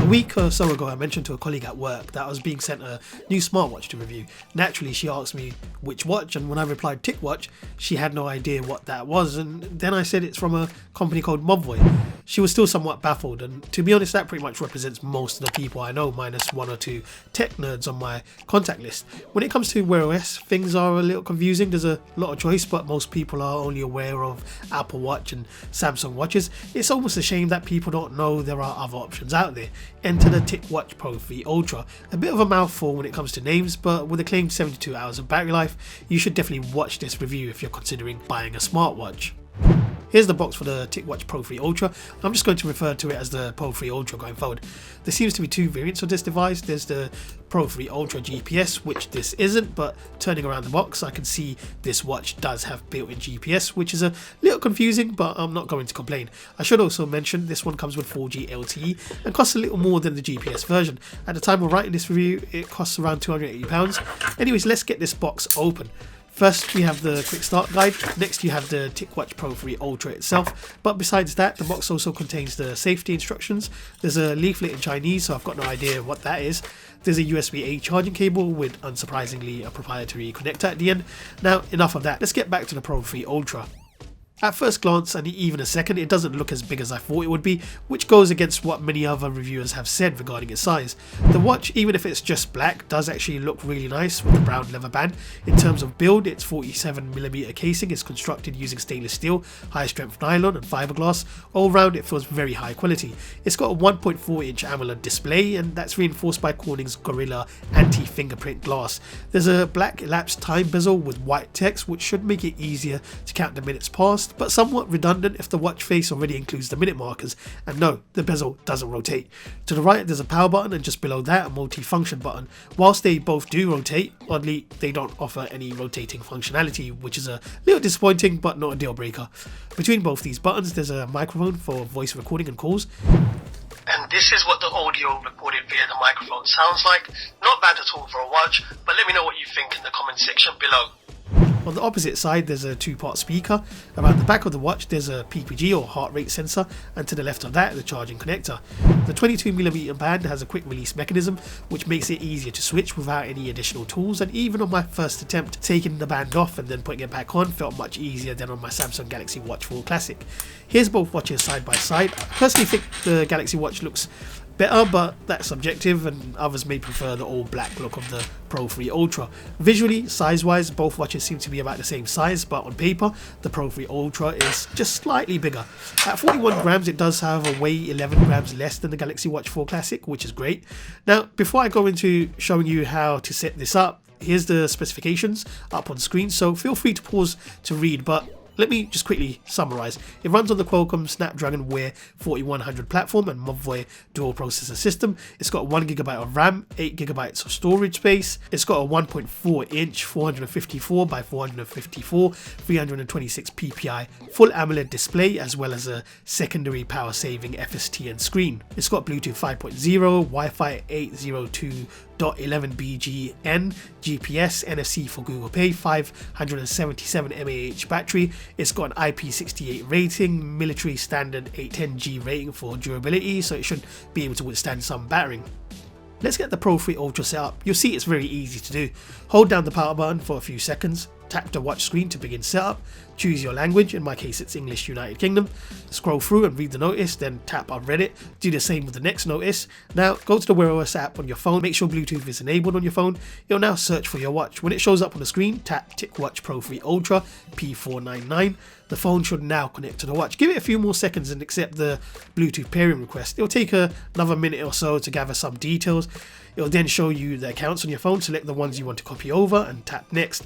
A week or so ago I mentioned to a colleague at work that I was being sent a new smartwatch to review. Naturally she asked me which watch, and when I replied TicWatch, she had no idea what that was, and then I said it's from a company called Mobvoi. She was still somewhat baffled, and to be honest that pretty much represents most of the people I know, minus one or two tech nerds on my contact list. When it comes to Wear OS, things are a little confusing. There's a lot of choice, but most people are only aware of Apple Watch and Samsung watches. It's almost a shame that people don't know there are other options out there. Enter the TicWatch Pro 3 Ultra. A bit of a mouthful when it comes to names, but with a claimed 72 hours of battery life, you should definitely watch this review if you're considering buying a smartwatch. Here's the box for the TicWatch Pro 3 Ultra. I'm just going to refer to it as the Pro 3 Ultra going forward. There seems to be two variants of this device. There's the Pro 3 Ultra GPS, which this isn't, but turning around the box I can see this watch does have built-in GPS, which is a little confusing, but I'm not going to complain. I should also mention this one comes with 4G LTE and costs a little more than the GPS version. At the time of writing this review it costs around £280. Anyways, let's get this box open. First we have the quick start guide, next you have the TicWatch Pro 3 Ultra itself, but besides that the box also contains the safety instructions. There's a leaflet in Chinese, so I've got no idea what that is. There's a USB-A charging cable with, unsurprisingly, a proprietary connector at the end. Now enough of that, let's get back to the Pro 3 Ultra. At first glance, and even a second, it doesn't look as big as I thought it would be, which goes against what many other reviewers have said regarding its size. The watch, even if it's just black, does actually look really nice with the brown leather band. In terms of build, its 47mm casing is constructed using stainless steel, high strength nylon and fiberglass. All round it feels very high quality. It's got a 1.4 inch AMOLED display, and that's reinforced by Corning's Gorilla anti-fingerprint glass. There's a black elapsed time bezel with white text, which should make it easier to count the minutes passed, but somewhat redundant if the watch face already includes the minute markers. And no, the bezel doesn't rotate. To the right there's a power button, and just below that a multi-function button. Whilst they both do rotate, oddly they don't offer any rotating functionality, which is a little disappointing but not a deal breaker. Between both these buttons there's a microphone for voice recording and calls. And this is what the audio recorded via the microphone sounds like. Not bad at all for a watch, but let me know what you think in the comment section below. On the opposite side there's a two-part speaker. Around the back of the watch there's a PPG or heart rate sensor, and to the left of that the charging connector. The 22mm band has a quick release mechanism which makes it easier to switch without any additional tools, and even on my first attempt taking the band off and then putting it back on felt much easier than on my Samsung Galaxy Watch 4 Classic. Here's both watches side by side. I personally think the Galaxy Watch looks better, but that's subjective, and others may prefer the all black look of the Pro 3 Ultra. Visually, size wise, both watches seem to be about the same size, but on paper the Pro 3 Ultra is just slightly bigger. At 41 grams it does however weigh 11 grams less than the Galaxy Watch 4 Classic, which is great. Now before I go into showing you how to set this up, here's the specifications up on screen, so feel free to pause to read, but let me just quickly summarise. It runs on the Qualcomm Snapdragon Wear 4100 platform and Mobvoi dual processor system. It's got 1GB of RAM, 8GB of storage space. It's got a 1.4 inch 454 by 454 326 ppi full AMOLED display, as well as a secondary power saving FSTN screen. It's got Bluetooth 5.0, Wi-Fi 802.11bgn, GPS, NFC for Google Pay, 577 mAh battery. It's got an IP68 rating, military standard 810G rating for durability, so it should be able to withstand some battering. Let's get the Pro 3 Ultra set up. You'll see it's very easy to do. Hold down the power button for a few seconds, tap the watch screen to begin setup, choose your language, in my case it's English United Kingdom, scroll through and read the notice, then tap I've read it, do the same with the next notice. Now go to the Wear OS app on your phone, make sure Bluetooth is enabled on your phone. You'll now search for your watch. When it shows up on the screen, tap TicWatch Pro 3 Ultra P499. The phone should now connect to the watch. Give it a few more seconds and accept the Bluetooth pairing request. It'll take another minute or so to gather some details. It'll then show you the accounts on your phone. Select the ones you want to copy over and tap next.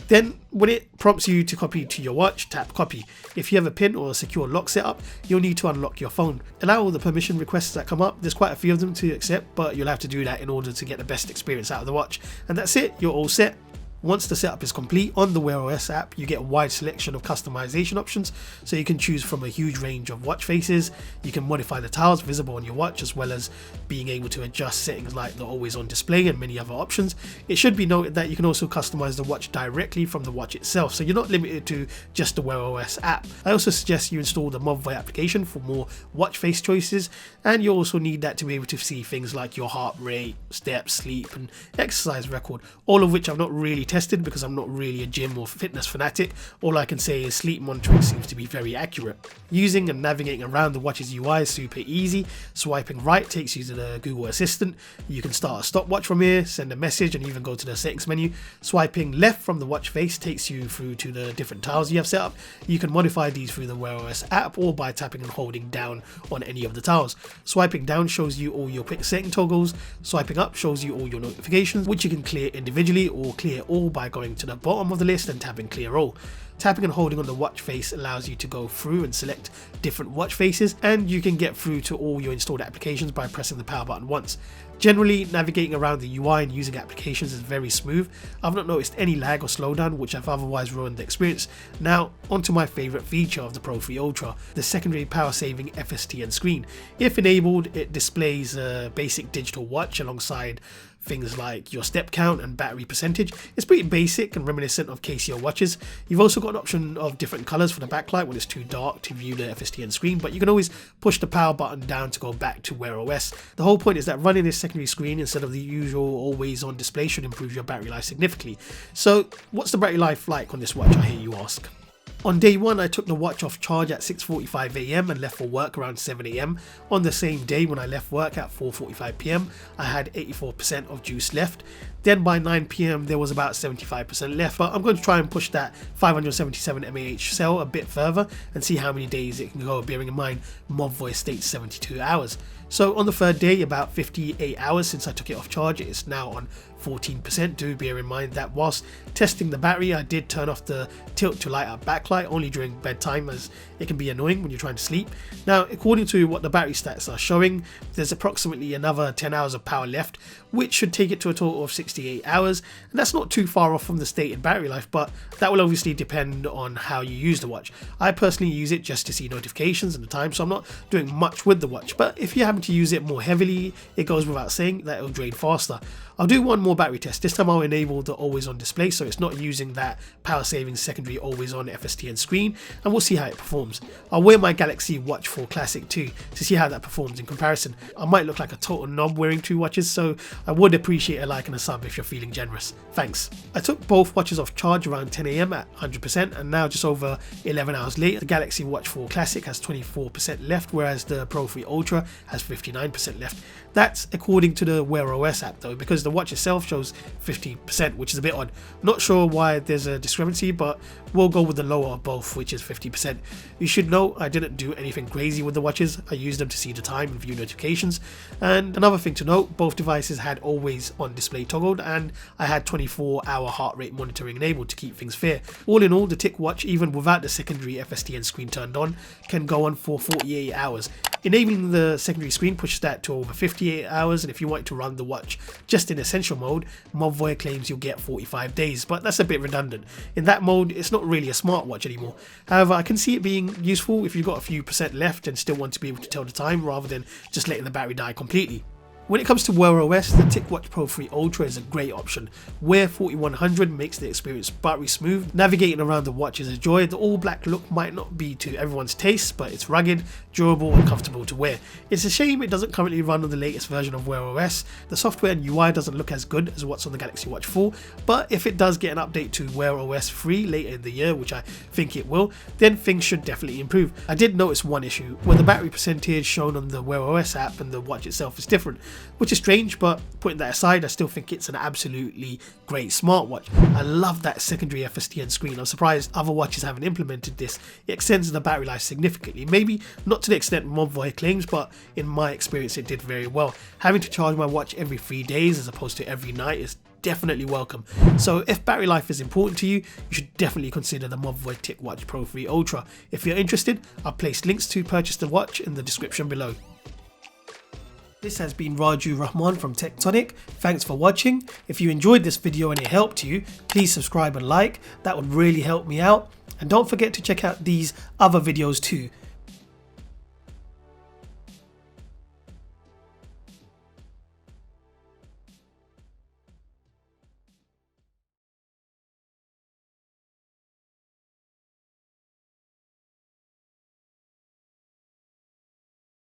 Then when it prompts you to copy to your watch, tap copy. If you have a PIN or a secure lock set up, you'll need to unlock your phone. Allow all the permission requests that come up. There's quite a few of them to accept, but you'll have to do that in order to get the best experience out of the watch. And that's it, you're all set. Once the setup is complete, on the Wear OS app you get a wide selection of customization options, so you can choose from a huge range of watch faces. You can modify the tiles visible on your watch, as well as being able to adjust settings like the always on display and many other options. It should be noted that you can also customize the watch directly from the watch itself, so you're not limited to just the Wear OS app. I also suggest you install the Mobvoi application for more watch face choices, and you also need that to be able to see things like your heart rate, steps, sleep and exercise record, all of which I've not really tested because I'm not really a gym or fitness fanatic. All I can say is sleep monitoring seems to be very accurate. Using and navigating around the watch's UI is super easy. Swiping right takes you to the Google Assistant. You can start a stopwatch from here, send a message and even go to the settings menu. Swiping left from the watch face takes you through to the different tiles you have set up. You can modify these through the Wear OS app or by tapping and holding down on any of the tiles. Swiping down shows you all your pick setting toggles. Swiping up shows you all your notifications, which you can clear individually or clear all by going to the bottom of the list and tapping clear all. Tapping and holding on the watch face allows you to go through and select different watch faces, and you can get through to all your installed applications by pressing the power button once. Generally, navigating around the UI and using applications is very smooth. I've not noticed any lag or slowdown which have otherwise ruined the experience. Now, onto my favourite feature of the Pro 3 Ultra, the secondary power saving FSTN screen. If enabled, it displays a basic digital watch alongside things like your step count and battery percentage. It's pretty basic and reminiscent of Casio watches. You've also got an option of different colours for the backlight when it's too dark to view the FSTN screen, but you can always push the power button down to go back to Wear OS. The whole point is that running this secondary screen instead of the usual always on display should improve your battery life significantly. So what's the battery life like on this watch, I hear you ask? On day one, I took the watch off charge at 6:45 AM and left for work around 7 AM. On the same day, when I left work at 4:45 PM, I had 84% of juice left. Then by 9 PM, there was about 75% left, but I'm going to try and push that 577 mAh cell a bit further and see how many days it can go, bearing in mind Mobvoi states 72 hours. So on the third day, about 58 hours since I took it off charge, it's now on 14%. Do bear in mind that whilst testing the battery, I did turn off the tilt to light up backlight only during bedtime, as it can be annoying when you're trying to sleep. Now, according to what the battery stats are showing, there's approximately another 10 hours of power left, which should take it to a total of 68 hours, and that's not too far off from the stated battery life, but that will obviously depend on how you use the watch. I personally use it just to see notifications and the time, so I'm not doing much with the watch, but if you happen to use it more heavily, it goes without saying that it'll drain faster. I'll do one more battery test. This time I'll enable the always on display, so it's not using that power saving secondary always on FSTN screen, and we'll see how it performs. I'll wear my Galaxy Watch 4 Classic too to see how that performs in comparison. I might look like a total knob wearing two watches, so I would appreciate a like and a sub if you're feeling generous. Thanks. I took both watches off charge around 10 AM at 100%, and now just over 11 hours later, the Galaxy Watch 4 Classic has 24% left, whereas the Pro 3 Ultra has 59% left. That's according to the Wear OS app though, because the watch itself shows 50%, which is a bit odd. Not sure why there's a discrepancy, but we'll go with the lower of both, which is 50%. You should know I didn't do anything crazy with the watches. I used them to see the time and view notifications. And another thing to note, both devices had always on display toggled, and I had 24-hour heart rate monitoring enabled to keep things fair. All in all, the TicWatch, even without the secondary FSTN screen turned on, can go on for 48 hours. Enabling the secondary screen pushes that to over 58 hours, and if you want to run the watch just in essential mode, Mobvoi claims you'll get 45 days, but that's a bit redundant. In that mode, it's not really a smartwatch anymore. However, I can see it being useful if you've got a few percent left and still want to be able to tell the time rather than just letting the battery die completely. When it comes to Wear OS, the TicWatch Pro 3 Ultra is a great option. Wear 4100 makes the experience buttery smooth. Navigating around the watch is a joy. The all black look might not be to everyone's taste, but it's rugged, durable and comfortable to wear. It's a shame it doesn't currently run on the latest version of Wear OS. The software and UI doesn't look as good as what's on the Galaxy Watch 4, but if it does get an update to Wear OS 3 later in the year, which I think it will, then things should definitely improve. I did notice one issue, where the battery percentage shown on the Wear OS app and the watch itself is different, which is strange, but putting that aside, I still think it's an absolutely great smartwatch. I love that secondary FSTN screen. I'm surprised other watches haven't implemented this. It extends the battery life significantly, maybe not to the extent Mobvoi claims, but in my experience it did very well. Having to charge my watch every 3 days as opposed to every night is definitely welcome. So if battery life is important to you, you should definitely consider the Mobvoi TicWatch Pro 3 Ultra. If you're interested, I'll place links to purchase the watch in the description below. This has been Raju Rahman from Tectonic. Thanks for watching. If you enjoyed this video and it helped you, please subscribe and like. That would really help me out. And don't forget to check out these other videos too.